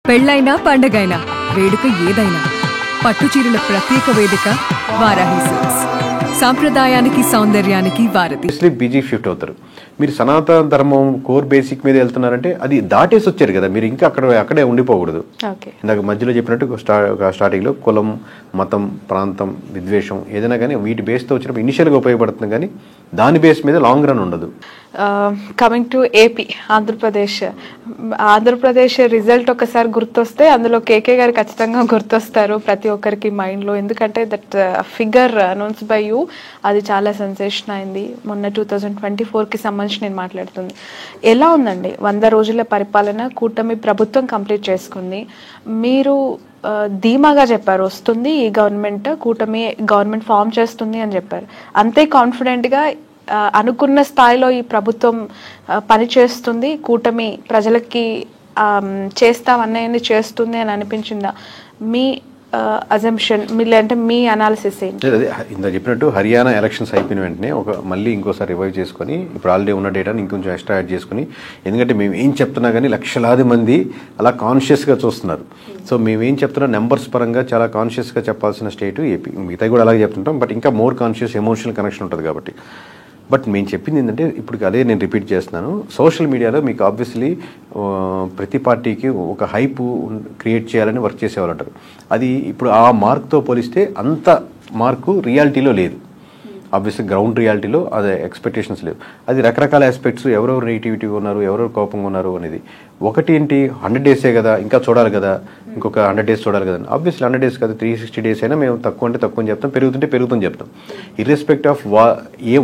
పెళ్ళైనా పండగైనా వేడుక ఏదైనా పట్టుచీరల ప్రత్యేక వేదిక వారాహి సిల్క్స్. సాంప్రదాయానికి సౌందర్యానికి వారధి. బీజీ షిఫ్ట్ అవుతారు. మీరు సనాతన ధర్మం కోర్ బేసిక్ మీద వెళ్తున్నారంటే అది దాటేసి వచ్చారు కదా, మీరు ఇంకా అక్కడే ఉండిపోకూడదు. ఇందాక మధ్యలో చెప్పినట్టు స్టార్టింగ్లో కులం, మతం, ప్రాంతం, విద్వేషం ఏదైనా కానీ వీటి బేస్తో వచ్చినప్పుడు ఇనిషియల్గా ఉపయోగపడుతుంది, కానీ దాని బేస్ మీద లాంగ్ రన్ ఉండదు. Coming to AP, Andhra Pradesh result ఒకసారి గుర్తొస్తే అందులో కేకే గారు ఖచ్చితంగా గుర్తొస్తారు ప్రతి ఒక్కరికి మైండ్లో. ఎందుకంటే that figure announce by you అది చాలా సెన్సేషన్ అయింది. మొన్న 2024కి సంబంధించి నేను మాట్లాడుతుంది. ఎలా ఉందండి 100 రోజుల పరిపాలన? కూటమి ప్రభుత్వం కంప్లీట్ చేసుకుంది. మీరు ధీమాగా చెప్పారు వస్తుంది ఈ గవర్నమెంట్, కూటమి గవర్నమెంట్ ఫామ్ చేస్తుంది అని చెప్పారు. అంతే కాన్ఫిడెంట్గా అనుకున్న స్థాయిలో ఈ ప్రభుత్వం పనిచేస్తుంది, కూటమి ప్రజలకి చేస్తామన్నది చేస్తుంది అని అనిపించిందా? మీ అజంప్షన్ అంటే మీ అనాలిసిస్ ఏంటి? అదే ఇంత చెప్పినట్టు హర్యానా ఎలక్షన్స్ అయిపోయిన వెంటనే మళ్ళీ ఇంకోసారి రివైవ్ చేసుకొని ఇప్పుడు ఆల్రెడీ ఉన్న డేటాని ఇంకొంచెం ఎక్స్ట్రా యాడ్ చేసుకుని, ఎందుకంటే మేము ఏం చెప్తున్నా కానీ లక్షలాది మంది అలా కాన్షియస్గా చూస్తున్నారు. సో మేమేం చెప్తున్నా నెంబర్స్ పరంగా చాలా కాన్షియస్గా చెప్పాల్సిన స్టేట్ ఏపీ. మిగతా కూడా అలాగే చెప్తుంటాం, బట్ ఇంకా మోర్ కాన్షియస్ ఎమోషనల్ కనెక్షన్ ఉంటుంది కాబట్టి. బట్ మేము చెప్పింది ఏంటంటే ఇప్పుడు అదే నేను రిపీట్ చేస్తున్నాను, సోషల్ మీడియాలో మీకు ఆబ్వియస్లీ ప్రతి పార్టీకి ఒక హైప్ క్రియేట్ చేయాలని వర్క్ చేసేవాళ్ళు అంటారు. అది ఇప్పుడు ఆ మార్క్తో పోలిస్తే అంత మార్కు రియాలిటీలో లేదు. ఆబ్వియస్లీ గ్రౌండ్ రియాలిటీలో అదే ఎక్స్పెక్టేషన్స్ లేవు. అది రకరకాల ఆస్పెక్ట్స్, ఎవరెవరు నెగిటివిటీగా ఉన్నారు, ఎవరెవరు కోపంగా ఉన్నారు అనేది. ఒకటి ఏంటి, 100 డేసే కదా, ఇంకా చూడాలి కదా, ఇంకొక 100 డేస్ చూడాలి కదా. ఆబ్వియస్లీ 100 డేస్ కదా, 360 డేస్ అయినా మేము తక్కువ అంటే తక్కువ అని చెప్తాం, పెరుగుతుంటే పెరుగుతుందని చెప్తాం. ఇర్రెస్పెక్ట్ ఆఫ్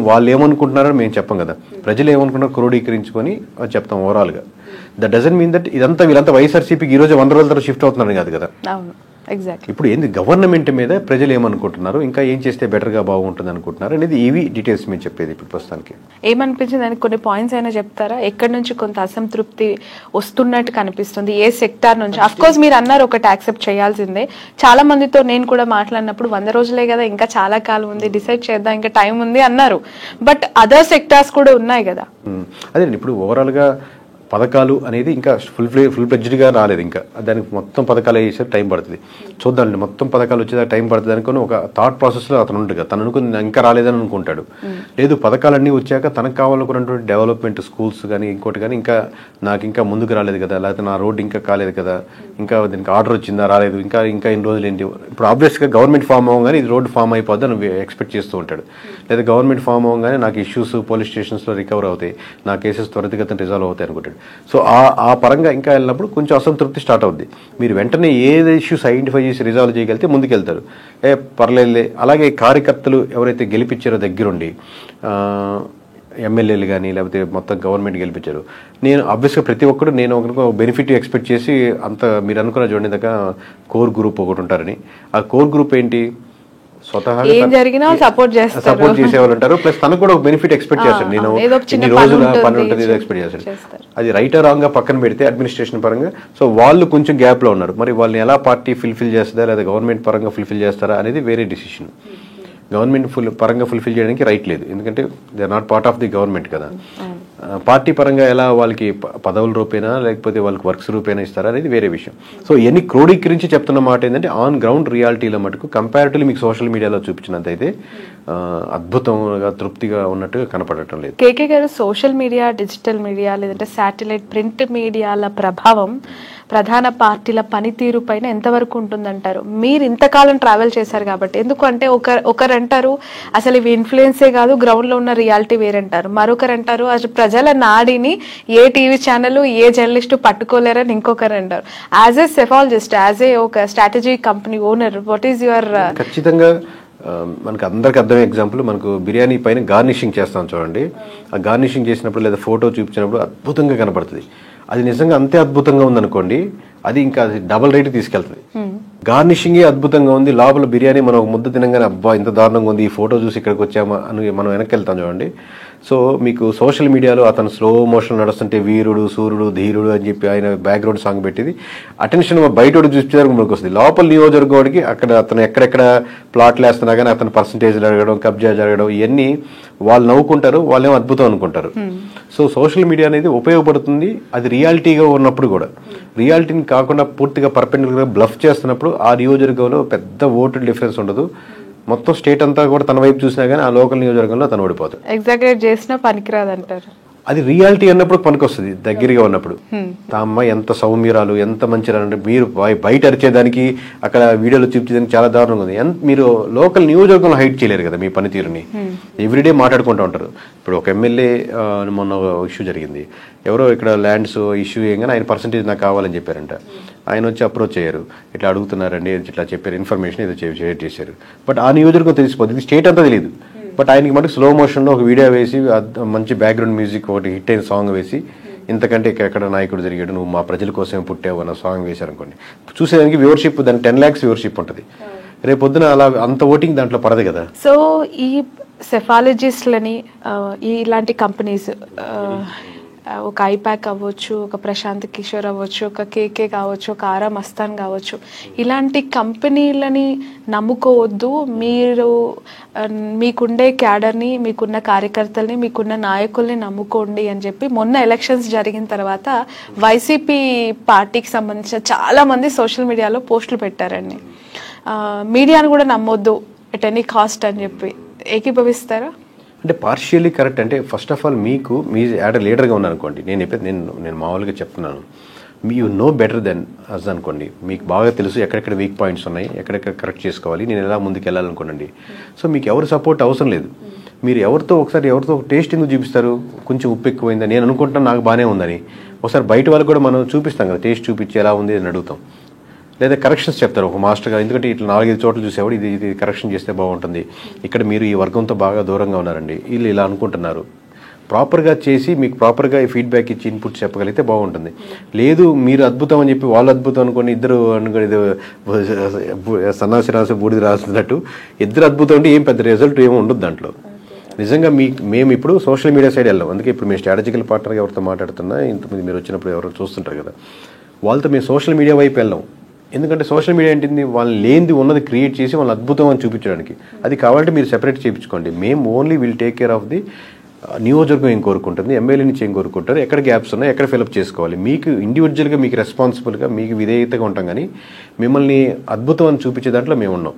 వాళ్ళు ఏమనుకుంటున్నారో మేము చెప్పం కదా, ప్రజలు ఏమనుకుంటున్నారో క్రోడీకరించుకొని చెప్తాం ఓవరాల్గా. దట్ డజంట్ మీన్ దట్ ఇదంతా వీళ్ళంతా వైఎస్ఆర్సీపీకి ఈరోజు 100 రోజుల తర్వాత షిఫ్ట్ అవుతున్నారని కాదు కదా. ఇప్పుడు ఏంది గవర్నమెంట్ మీద ప్రజలు ఏమనుకుంటున్నారు, ఇంకా ఏం చేస్తే బెటర్గా బాగుంటుంది అనుకుంటున్నారు అనేది ఇవి డీటెయిల్స్ మీరు చెప్పేది. ఇప్పుడు ప్రస్తుతానికి ఏమనిపించింది అని కొన్ని పాయింట్స్ అయినా చెప్తారా? ఎక్కడి నుంచి కొంత అసంతృప్తి వస్తున్నట్టు కనిపిస్తుంది, ఏ సెక్టార్ నుంచి? అఫ్ కోర్స్ మీరు అన్నారు ఒకటి యాక్సెప్ట్ చేయాల్సిందే. చాలా మందితో నేను కూడా మాట్లాడినప్పుడు 100 రోజులే కదా, ఇంకా చాలా కాలం ఉంది, డిసైడ్ చేద్దాం, ఇంకా టైం ఉంది అన్నారు. బట్ అదర్ సెక్టార్స్ కూడా ఉన్నాయి కదా. అదే ఇప్పుడు ఓవరాల్గా పథకాలు అనేది ఇంకా ఫుల్ ఫ్లెడ్జ్డ్గా రాలేదు. ఇంకా దానికి మొత్తం పథకాలు వేసేసరికి టైం పడుతుంది. చూద్దాండి, మొత్తం పథకాలు వచ్చేదాకా టైం పడుతుంది అనుకుని ఒక థాట్ ప్రాసెస్లో అతను ఉంటుంది. తను అనుకుని ఇంకా రాలేదని అనుకుంటాడు. లేదు, పథకాలన్నీ వచ్చాక తనకు కావాలనుకున్నటువంటి డెవలప్మెంట్, స్కూల్స్ కానీ ఇంకోటి కానీ ఇంకా నాకు ఇంకా ముందుకు రాలేదు కదా, లేకపోతే నా రోడ్డు ఇంకా కాలేదు కదా, ఇంకా దీనికి ఆర్డర్ వచ్చిందా రాలేదు, ఇంకా ఎన్ని రోజులు ఏంటి. ఇప్పుడు ఆబ్వియస్గా గవర్నమెంట్ ఫామ్ అవ్వగానే ఇది రోడ్డు ఫామ్ అయిపోద్ది అని ఎక్స్పెక్ట్ చేస్తూ ఉంటాడు. లేదా గవర్నమెంట్ ఫామ్ అవ్వగానే నాకు ఇష్యూస్ పోలీస్ స్టేషన్స్లో రికవర్ అవుతాయి, నా కేసెస్ త్వరితగతిన రిజాల్వ్ అవుతాయి అనుకుంటాడు. సో ఆ పరంగా ఇంకా వెళ్ళినప్పుడు కొంచెం అసంతృప్తి స్టార్ట్ అవుద్ది. మీరు వెంటనే ఏది ఇష్యూస్ ఐడెంటిఫై చేసి రిజాల్వ్ చేయగలిగితే ముందుకెళ్తారు. పర్లేదులే. అలాగే కార్యకర్తలు ఎవరైతే గెలిపించారో దగ్గరుండి, ఎమ్మెల్యేలు కానీ లేకపోతే మొత్తం గవర్నమెంట్ గెలిపించారు, నేను ఆబ్వియస్గా ప్రతి ఒక్కరు నేను ఒక బెనిఫిట్ ఎక్స్పెక్ట్ చేసి అంత మీరు అనుకున్న చూడండి దాకా కోర్ గ్రూప్ ఒకటి ఉంటారని. ఆ కోర్ గ్రూప్ ఏంటి, స్వతహాగా సపోర్ట్ చేసేవాళ్ళు ఉంటారు. ప్లస్ తనకు కూడా ఒక బెనిఫిట్ ఎక్స్పెక్ట్ చేస్తాడు. నేను ఇన్ని రోజుల పని ఉంటుంది ఎక్స్పెక్ట్ చేస్తాడు. అది రైట్ రాంగ్ గా పక్కన పెడితే అడ్మినిస్ట్రేషన్ పరంగా సో వాళ్ళు కొంచెం గ్యాప్ లో ఉన్నారు. మరి వాళ్ళని ఎలా పార్టీ ఫుల్ఫిల్ చేస్తుందా లేదా గవర్నమెంట్ పరంగా ఫుల్ఫిల్ చేస్తారా అనేది వేరే డిసిషన్. గవర్నమెంట్ పరంగా ఫుల్ఫిల్ చేయడానికి రైట్ లేదు, ఎందుకంటే they are not part of the government కదా. పార్టీ పరంగా ఎలా వాళ్ళకి పదవుల రూపేనా లేకపోతే వాళ్ళకి వర్క్స్ రూపేనా ఇస్తారా అనేది వేరే విషయం. సో ఎన్ని క్రోడీకరించి చెప్తున్న మాట ఏంటంటే ఆన్ గ్రౌండ్ రియాలిటీలో మటుకు కంపారిటివ్లీ మీకు సోషల్ మీడియాలో చూపించినంతైతే అద్భుతంగా తృప్తిగా ఉన్నట్టుగా కనపడటం లేదు. కేకే గారు, సోషల్ మీడియా, డిజిటల్ మీడియా లేదంటే శాటిలైట్ ప్రింట్ మీడియాల ప్రభావం ప్రధాన పార్టీల పనితీరు పైన ఎంతవరకు ఉంటుందంటారు? మీరు ఇంతకాలం ట్రావెల్ చేశారు కాబట్టి. ఎందుకంటే ఒకరు అంటారు అసలు ఇవి ఇన్ఫ్లుయెన్సే కాదు, గ్రౌండ్ లో ఉన్న రియాలిటీ వేరంటారు. మరొకరు అంటారు అసలు ప్రజల నాడిని ఏ టీవీ ఛానల్ ఏ జర్నలిస్టు పట్టుకోలేరని ఇంకొకరు అంటారు. As a psephologist, as a ఒక strategy company owner, what is your? ఖచ్చితంగా మనకు అందరికి అర్థమయ్యే ఎగ్జాంపుల్, మనకు బిర్యానీ పైన గార్నిషింగ్ చేస్తాం చూడండి. ఆ గార్నిషింగ్ చేసినప్పుడు లేదా ఫోటో చూపించినప్పుడు అద్భుతంగా కనపడుతుంది. అది నిజంగా అంతే అద్భుతంగా ఉందనుకోండి, అది ఇంకా డబల్ రేట్ తీసుకెళ్తుంది. గార్నిషింగే అద్భుతంగా ఉంది, లోపల బిర్యానీ మనం ఒక ముద్ద తినగానే అబ్బా ఇంత దారుణంగా ఉంది, ఈ ఫోటో చూసి ఇక్కడికి వచ్చామా అని మనం వెనక్కి వెళ్తాం చూడండి. సో మీకు సోషల్ మీడియాలో అతను స్లో మోషన్ నడుస్తుంటే వీరుడు, సూర్యుడు, ధీరుడు అని చెప్పి ఆయన బ్యాక్గ్రౌండ్ సాంగ్ పెట్టింది అటెన్షన్ బయట చూపించేదానికి మనకు వస్తుంది. లోపల నియోజకవర్గానికి అక్కడ అతను ఎక్కడెక్కడ ప్లాట్లు వేస్తున్నా కానీ అతను పర్సంటేజ్ జరగడం, కబ్జా జరగడం, ఇవన్నీ వాళ్ళు నవ్వుకుంటారు, వాళ్ళేమో అద్భుతం అనుకుంటారు. సో సోషల్ మీడియా అనేది ఉపయోగపడుతుంది, అది రియాలిటీగా ఉన్నప్పుడు కూడా. రియాలిటీని కాకుండా పూర్తిగా పర్పెండిక్యులర్గా బ్లఫ్ చేస్తున్నప్పుడు ఆ నియోజకవర్గంలో పెద్ద ఓటు డిఫరెన్స్ ఉండదు. మొత్తం స్టేట్ అంతా కూడా తన వైపు చూసినా కానీ ఆ లోకల్ నియోజకవర్గంలో తను ఓడిపోతాడు. ఎగ్జాగరేట్ చేసినా పనికిరాదు అంటారు. అది రియాలిటీ అన్నప్పుడు పనికొస్తుంది, దగ్గరగా ఉన్నప్పుడు. ఆ అమ్మాయి ఎంత సౌమ్యరాలు, ఎంత మంచిరాలు అంటే మీరు బయట అరిచేదానికి అక్కడ వీడియోలో చూపించేదానికి చాలా దారుణంగా ఉంది. మీరు లోకల్ నియోజకవర్గంలో హైట్ చేయలేరు కదా మీ పనితీరుని. ఎవ్రీడే మాట్లాడుకుంటూ ఉంటారు. ఇప్పుడు ఒక ఎమ్మెల్యే మొన్న ఇష్యూ జరిగింది, ఎవరో ఇక్కడ ల్యాండ్స్ ఇష్యూ చేయగానే ఆయన పర్సంటేజ్ నాకు కావాలని చెప్పారంట. ఆయన వచ్చి అప్రోచ్ అయ్యారు, ఇట్లా అడుగుతున్నారండి ఇట్లా చెప్పారు, ఇన్ఫర్మేషన్ ఏదో షేర్ చేశారు. బట్ ఆ నియోజకవర్గం తెలిసిపోతుంది, స్టేట్ అంతా తెలియదు. బట్ ఆయనకి మటుకు స్లో మోషన్లో ఒక వీడియో వేసి మంచి బ్యాక్గ్రౌండ్ మ్యూజిక్ ఒకటి హిట్ అయిన సాంగ్ వేసి, ఇంతకంటే ఎక్కడ నాయకుడు జరిగాడు, నువ్వు మా ప్రజల కోసమే పుట్టావు అన్న సాంగ్ వేశారనుకోండి, చూసేదానికి వ్యూవర్షిప్ దాని 10 lakhs వ్యూవర్షిప్ ఉంటుంది. రేపు పొద్దున అలా అంత ఓటింగ్ దాంట్లో పడదు కదా. సో ఈ సెఫాలజిస్ట్లని ఇలాంటి కంపెనీస్, ఒక ఐపాక్ అవ్వచ్చు, ఒక ప్రశాంత్ కిషోర్ అవ్వచ్చు, ఒక కేకే కావచ్చు, ఒక ఆరా మస్తాన్ కావచ్చు, ఇలాంటి కంపెనీలని నమ్ముకోవద్దు. మీరు మీకుండే క్యాడర్ని, మీకున్న కార్యకర్తల్ని, మీకున్న నాయకుల్ని నమ్ముకోండి అని చెప్పి మొన్న ఎలక్షన్స్ జరిగిన తర్వాత వైసీపీ పార్టీకి సంబంధించిన చాలామంది సోషల్ మీడియాలో పోస్టులు పెట్టారండి. మీడియాను కూడా నమ్మొద్దు ఎట్ ఎనీ కాస్ట్ అని చెప్పి. ఏకీభవిస్తారా? అంటే పార్షియల్లీ కరెక్ట్. అంటే ఫస్ట్ ఆఫ్ ఆల్ మీకు మీ యాడ్ లీడర్గా ఉన్నారనుకోండి, నేను మామూలుగా చెప్తున్నాను, you know better than us అనుకోండి. మీకు బాగా తెలుసు ఎక్కడెక్కడ వీక్ పాయింట్స్ ఉన్నాయి, ఎక్కడెక్కడ కరెక్ట్ చేసుకోవాలి, నేను ఎలా ముందుకు వెళ్ళాలనుకోండి. సో మీకు ఎవరు సపోర్ట్ అవసరం లేదు. మీరు ఎవరితో టేస్ట్ ఎందుకు చూపిస్తారు, కొంచెం ఉప్పు ఎక్కువైందని నేను అనుకుంటాను, నాకు బాగానే ఉందని. ఒకసారి బయట వాళ్ళకి కూడా మనం చూపిస్తాం కదా, టేస్ట్ చూపించి ఎలా ఉంది అని అడుగుతాం. లేదా కరెక్షన్స్ చెప్తారు ఒక మాస్టర్గా, ఎందుకంటే ఇట్లా 4-5 చోట్ల చూసేవాడు ఇది కరెక్షన్ చేస్తే బాగుంటుంది, ఇక్కడ మీరు ఈ వర్గంతో బాగా దూరంగా ఉన్నారండి, వీళ్ళు ఇలా అనుకుంటున్నారు. ప్రాపర్గా చేసి మీకు ప్రాపర్గా ఫీడ్బ్యాక్ ఇచ్చి ఇన్పుట్ చెప్పగలిగితే బాగుంటుంది. లేదు మీరు అద్భుతం అని చెప్పి వాళ్ళు అద్భుతం అనుకోండి, ఇద్దరు సన్నాసి రాసి బూడిది రాస్తున్నట్టు ఇద్దరు అద్భుతం అంటే ఏం పెద్ద రిజల్ట్ ఏమో ఉండదు దాంట్లో. నిజంగా మేము ఇప్పుడు సోషల్ మీడియా సైడ్ వెళ్ళాం. అందుకే ఇప్పుడు మేము స్ట్రాటజికల్ పార్ట్నర్గా ఎవరితో మాట్లాడుతున్నా, ఇంతమంది మీరు వచ్చినప్పుడు ఎవరు చూస్తుంటారు కదా, వాళ్ళతో మేము సోషల్ మీడియా వైపు వెళ్ళాం. ఎందుకంటే సోషల్ మీడియా ఏంటింది, వాళ్ళు లేనిది ఉన్నది క్రియేట్ చేసి వాళ్ళు అద్భుతం అని చూపించడానికి. అది కావాలంటే మీరు సెపరేట్ చేయించుకోండి. మేము only will take care of the నియోజకవర్గం ఏం కోరుకుంటుంది, ఎమ్మెల్యే నుంచి ఏం కోరుకుంటారు, ఎక్కడ గ్యాప్స్ ఉన్నాయి, ఎక్కడ ఫిలప్ చేసుకోవాలి. మీకు ఇండివిజువల్గా మీకు రెస్పాన్సిబుల్గా మీకు విధేయతగా ఉంటాం, కానీ మిమ్మల్ని అద్భుతం అని చూపించే దాంట్లో మేము ఉన్నాం.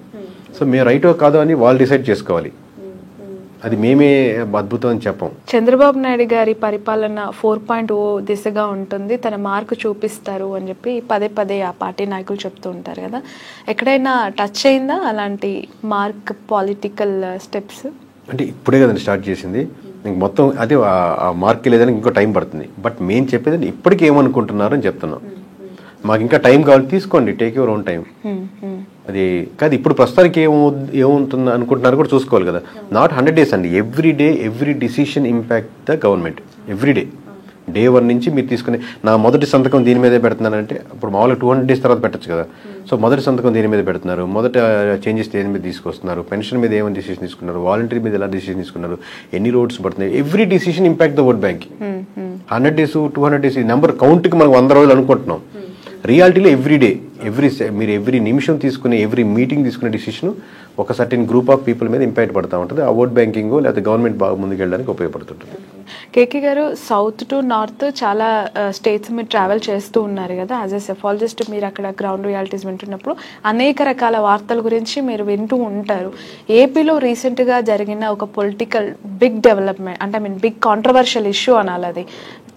సో మేము రైటో కాదో అని వాళ్ళు డిసైడ్ చేసుకోవాలి, అది మేమే అద్భుతం అని చెప్పం. చంద్రబాబు నాయుడు గారి పరిపాలన 4.0 దిశగా ఉంటుంది, తన మార్కు చూపిస్తారు అని చెప్పి పదే ఆ పార్టీ నాయకులు చెప్తూ ఉంటారు కదా. ఎక్కడైనా టచ్ అయిందా అలాంటి మార్క్ పాలిటికల్ స్టెప్స్? అంటే ఇప్పుడే కదండి స్టార్ట్ చేసింది, ఇంక మొత్తం అదే ఆ మార్క్ లేదని ఇంకో టైం పడుతుంది. బట్ మేము చెప్పేది ఇప్పటికీ ఏమనుకుంటున్నారు అని చెప్తున్నాం. మాకు ఇంకా టైం కావాలి, తీసుకోండి, టేక్ యువర్ ఓన్ టైం. అది కాదు ఇప్పుడు ప్రస్తుతానికి ఏమవుతుంది అనుకుంటున్నారు కూడా చూసుకోవాలి కదా. నాట్ 100 days అండి, every decision impact the government. Everyday day 1 నుంచి మీరు తీసుకుని నా మొదటి సంతకం దీని మీదే పెడుతున్నానంటే, ఇప్పుడు మామూలుగా 200 days తర్వాత పెట్టచ్చు కదా. సో మొదటి సంతకం దీని మీద పెడుతున్నారు, మొదట చేంజెస్ దేని మీద తీసుకొస్తున్నారు, పెన్షన్ మీద ఏమైనా డిసిషన్ తీసుకున్నారు, వాలంటరీ మీద ఎలా డిసిషన్ తీసుకున్నారు, ఎన్ని రోడ్స్ పడుతున్నాయి, every decision impact the vote bank. 100 days 200 days ఈ నెంబర్ కౌంట్కి మనం 100 రోజులు అనుకుంటున్నాం. రియాలిటీలో మీరు ఎవ్రీ నిమిషం తీసుకునే, ఎవ్రీ మీటింగ్ తీసుకునే డిసిషన్ ఒక సర్టెన్ గ్రూప్ ఆఫ్ పీపుల్ మీద ఇంపాక్ట్ పడుతూ ఉంటుంది. ఆ ఓట్ బ్యాంకింగ్ లేదా గవర్నమెంట్ బాగా ముందుకెళ్ళడానికి ఉపయోగపడుతుంటుంది. కేకే గారు, సౌత్ టు నార్త్ చాలా స్టేట్స్ మీరు ట్రావెల్ చేస్తూ ఉన్నారు కదా. యాజ్ ఎ సెఫాలజిస్ట్ మీరు అక్కడ గ్రౌండ్ రియాలిటీస్ వింటున్నప్పుడు అనేక రకాల వార్తల గురించి మీరు వింటూ ఉంటారు. ఏపీలో రీసెంట్గా జరిగిన ఒక పొలిటికల్ బిగ్ డెవలప్మెంట్, అంటే బిగ్ కాంట్రవర్షియల్ ఇష్యూ అనాలి, అది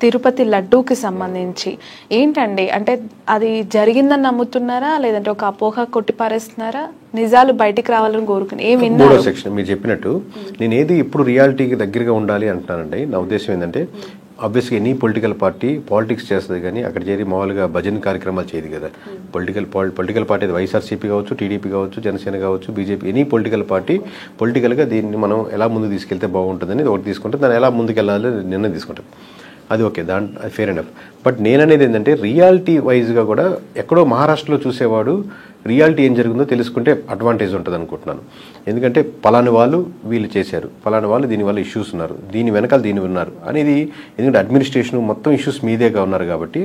తిరుపతి లడ్డూకి సంబంధించి. ఏంటండి, అంటే అది జరిగిందని నమ్ముతున్నారా, లేదంటే ఒక అపోహ కొట్టిపారేస్తున్నారా, నిజాలు బయటికి రావాలని కోరుకుని ఏం విన్నారు? సెక్షన్ మీరు చెప్పినట్టు నేను ఏది ఇప్పుడు రియాలిటీకి దగ్గరగా ఉండాలి అంటున్నానండి. నా ఉద్దేశం ఏంటంటే, ఆబ్వియస్గా ఎనీ పొలిటికల్ పార్టీ పాలిటిక్స్ చేస్తుంది, కానీ అక్కడ చేరి మామూలుగా భజన కార్యక్రమాలు చేయదు కదా. పొలిటికల్ పార్టీ వైఎస్ఆర్సీపీ కావచ్చు, టీడీపీ కావచ్చు, జనసేన కావచ్చు, బీజేపీ, ఎనీ పొలిటికల్ పార్టీ పొలిటికల్గా దీన్ని మనం ఎలా ముందుకు తీసుకెళ్తే బాగుంటుందని ఒకటి తీసుకుంటే దాన్ని ఎలా ముందుకు వెళ్ళాలి నిర్ణయం తీసుకుంటాం. అది ఓకే, అది ఫేర్ ఎనఫ్. బట్ నేననేది ఏంటంటే, రియాలిటీ వైజ్గా కూడా ఎక్కడో మహారాష్ట్రలో చూసేవాడు రియాలిటీ ఏం జరిగిందో తెలుసుకుంటే అడ్వాంటేజ్ ఉంటుంది అనుకుంటున్నాను. ఎందుకంటే పలాని వాళ్ళు వీళ్ళు చేశారు, పలాని వాళ్ళు దీనివల్ల ఇష్యూస్ ఉన్నారు, దీని వెనకాల దీని ఉన్నారు అనేది. ఎందుకంటే అడ్మినిస్ట్రేషన్ మొత్తం ఇష్యూస్ మీదేగా ఉన్నారు కాబట్టి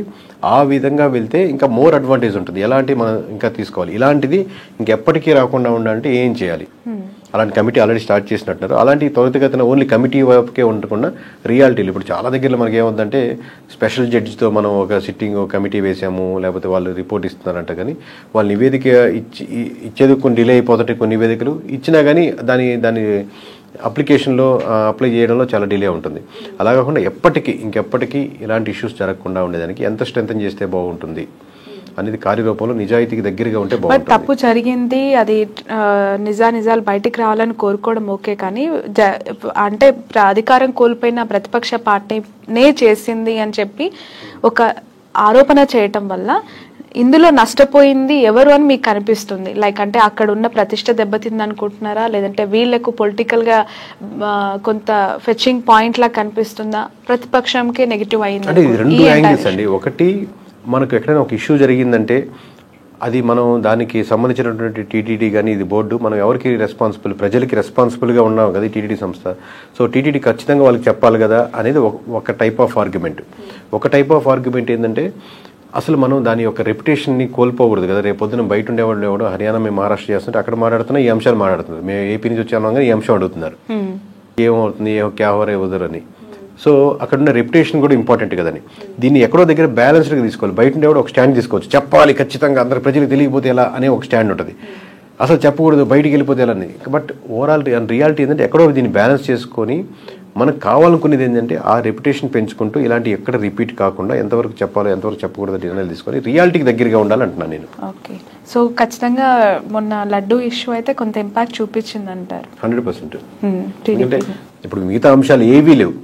ఆ విధంగా వెళ్తే ఇంకా మోర్ అడ్వాంటేజ్ ఉంటుంది. ఎలాంటి మనం ఇంకా తీసుకోవాలి, ఇలాంటిది ఇంకెప్పటికీ రాకుండా ఉండాలంటే ఏం చేయాలి, అలాంటి కమిటీ ఆల్రెడీ స్టార్ట్ చేసినట్టున్నారు. అలాంటి త్వరితగతిన ఓన్లీ కమిటీ వైపుకే ఉండకుండా రియాలిటీలు ఇప్పుడు చాలా దగ్గరలో మనకి ఏముందంటే స్పెషల్ జడ్జితో మనం ఒక సిట్టింగ్ కమిటీ వేసాము, లేకపోతే వాళ్ళు రిపోర్ట్ ఇస్తున్నారంట, కానీ వాళ్ళు నివేదిక ఇచ్చేది కొన్ని డిలే అయిపోతుంటే కొన్ని నివేదికలు ఇచ్చినా కానీ దాని అప్లికేషన్లో అప్లై చేయడంలో చాలా డిలే ఉంటుంది. అలా కాకుండా ఇంకెప్పటికీ ఇలాంటి ఇష్యూస్ జరగకుండా ఉండేదానికి ఎంత స్ట్రెంథన్ చేస్తే బాగుంటుంది అనేది కార్యరూపంలో నిజాయితీకి దగ్గరగా ఉంటే బాగుంటుంది. తప్పు జరిగింది, అది నిజాలు బయటికి రావాలని కోరుకోవడం ఓకే, కానీ అంటే అధికారం కోల్పోయిన ప్రతిపక్ష పార్టీనే చేసింది అని చెప్పి ఒక ఆరోపణ చేయటం వల్ల ఇందులో నష్టపోయింది ఎవరు అని మీకు కనిపిస్తుంది? లైక్ అంటే అక్కడ ఉన్న ప్రతిష్ట దెబ్బతింది అనుకుంటున్నారా, లేదంటే వీళ్లకు పొలిటికల్ గా కొంత ఫెచింగ్ పాయింట్ లా కనిపిస్తుందా, ప్రతిపక్షంకే నెగిటివ్ అయింది? అంటే ఇది రెండు యాంగిల్స్ అండి. ఒకటి, మనకు ఎక్కడైనా ఒక ఇష్యూ జరిగిందంటే అది మనం దానికి సంబంధించినటువంటి టీటీడీ కానీ ఇది బోర్డు మనం ఎవరికి రెస్పాన్సిబుల్, ప్రజలకి రెస్పాన్సిబుల్గా ఉన్నాం కదా టీటీడీ సంస్థ. సో టీటీడీ ఖచ్చితంగా వాళ్ళకి చెప్పాలి కదా అనేది ఒక టైప్ ఆఫ్ ఆర్గ్యుమెంట్. ఒక టైప్ ఆఫ్ ఆర్గ్యుమెంట్ ఏంటంటే అసలు మనం దాని యొక్క రెప్యుటేషన్ని కోల్పోకూడదు కదా. రేపు పొద్దున బయట ఉండేవాళ్ళు ఎవడో హర్యానా మేము మహారాష్ట్ర చేస్తుంటే అక్కడ మాట్లాడుతున్నా ఈ అంశాలు మాట్లాడుతున్నారు, మేము ఏపీ నుంచి వచ్చాము కానీ ఈ అంశం అడుగుతున్నారు, ఏమవుతుంది క్యా హో రే ఉదర్ అని. సో అక్కడ ఉన్న రెప్యుటేషన్ కూడా ఇంపార్టెంట్ కదని దీన్ని ఎక్కడో దగ్గర బ్యాలెన్స్డ్గా తీసుకోవాలి. బయట ఉండేవాడు ఒక స్టాండ్ తీసుకోవచ్చు, చెప్పాలి ఖచ్చితంగా అందరు ప్రజలకు తెలియకపోతే ఎలా అనే ఒక స్టాండ్ ఉంటుంది, అసలు చెప్పకూడదు బయటికి వెళ్ళిపోతే ఎలా అని. బట్ ఓవరాల్ రియాలిటీ ఏంటంటే ఎక్కడో దీన్ని బ్యాలెన్స్ చేసుకొని మనకు కావాలనుకునేది ఏంటంటే ఆ రెప్యుటేషన్ పెంచుకుంటూ ఇలాంటి ఎక్కడ రిపీట్ కాకుండా ఎంతవరకు చెప్పాలో ఎంతవరకు చెప్పకూడదు నిర్ణయాలు తీసుకొని రియాలిటీకి దగ్గరగా ఉండాలంటున్నాను నేను. ఓకే, సో ఖచ్చితంగా మొన్న లడ్డూ ఇష్యూ అయితే కొంత ఇంపాక్ట్ చూపించింది అంటారు? 100%. ఎందుకంటే ఇప్పుడు మిగతా అంశాలు ఏవీ లేవు,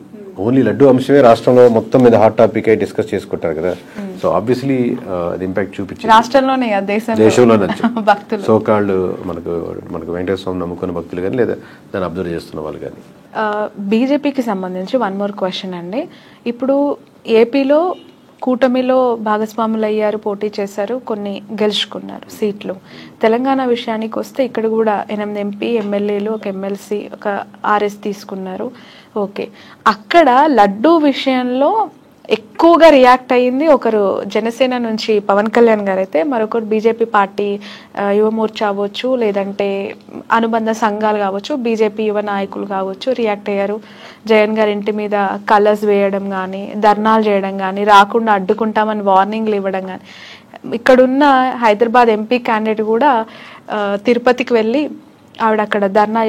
ఓన్లీ లడ్డు అంశమే రాష్ట్రంలో మొత్తం మీద హాట్ టాపిక్ అయి డిస్కస్ చేసుకుంటారు కదా. సో ఆబ్వియస్లీ అది ఇంపాక్ట్ చూపించింది రాష్ట్రంలోనే, దేశంలో భక్తులు సోకాళ్ళు మనకు వెంకటేశ్వర స్వామి నమ్ముకున్న భక్తులు కానీ లేదా దాన్ని అబ్జర్వ్ చేస్తున్న వాళ్ళు కానీ. బీజేపీకి సంబంధించి వన్ మోర్ క్వశ్చన్ అండి. ఇప్పుడు ఏపీలో కూటమిలో భాగస్వాములు అయ్యారు, పోటీ చేశారు, కొన్ని గెలుచుకున్నారు సీట్లు. తెలంగాణ విషయానికి వస్తే ఇక్కడ కూడా 8 ఎంపీ ఎమ్మెల్యేలు, ఒక ఎమ్మెల్సీ, ఒక ఆర్ఎస్ తీసుకున్నారు. ఓకే, అక్కడ లడ్డూ విషయంలో ఎక్కువగా రియాక్ట్ అయ్యింది ఒకరు జనసేన నుంచి పవన్ కళ్యాణ్ గారు అయితే, మరొకరు బీజేపీ పార్టీ యువమోర్చా అవ్వచ్చు, లేదంటే అనుబంధ సంఘాలు కావచ్చు, బీజేపీ యువ నాయకులు కావచ్చు రియాక్ట్ అయ్యారు. జగన్ గారి ఇంటి మీద కలర్స్ వేయడం కానీ, ధర్నాలు చేయడం కానీ, రాకుండా అడ్డుకుంటామని వార్నింగ్లు ఇవ్వడం కానీ. ఇక్కడున్న హైదరాబాద్ ఎంపీ క్యాండిడేట్ కూడా తిరుపతికి వెళ్ళి ఆవిడ అక్కడ ధర్నా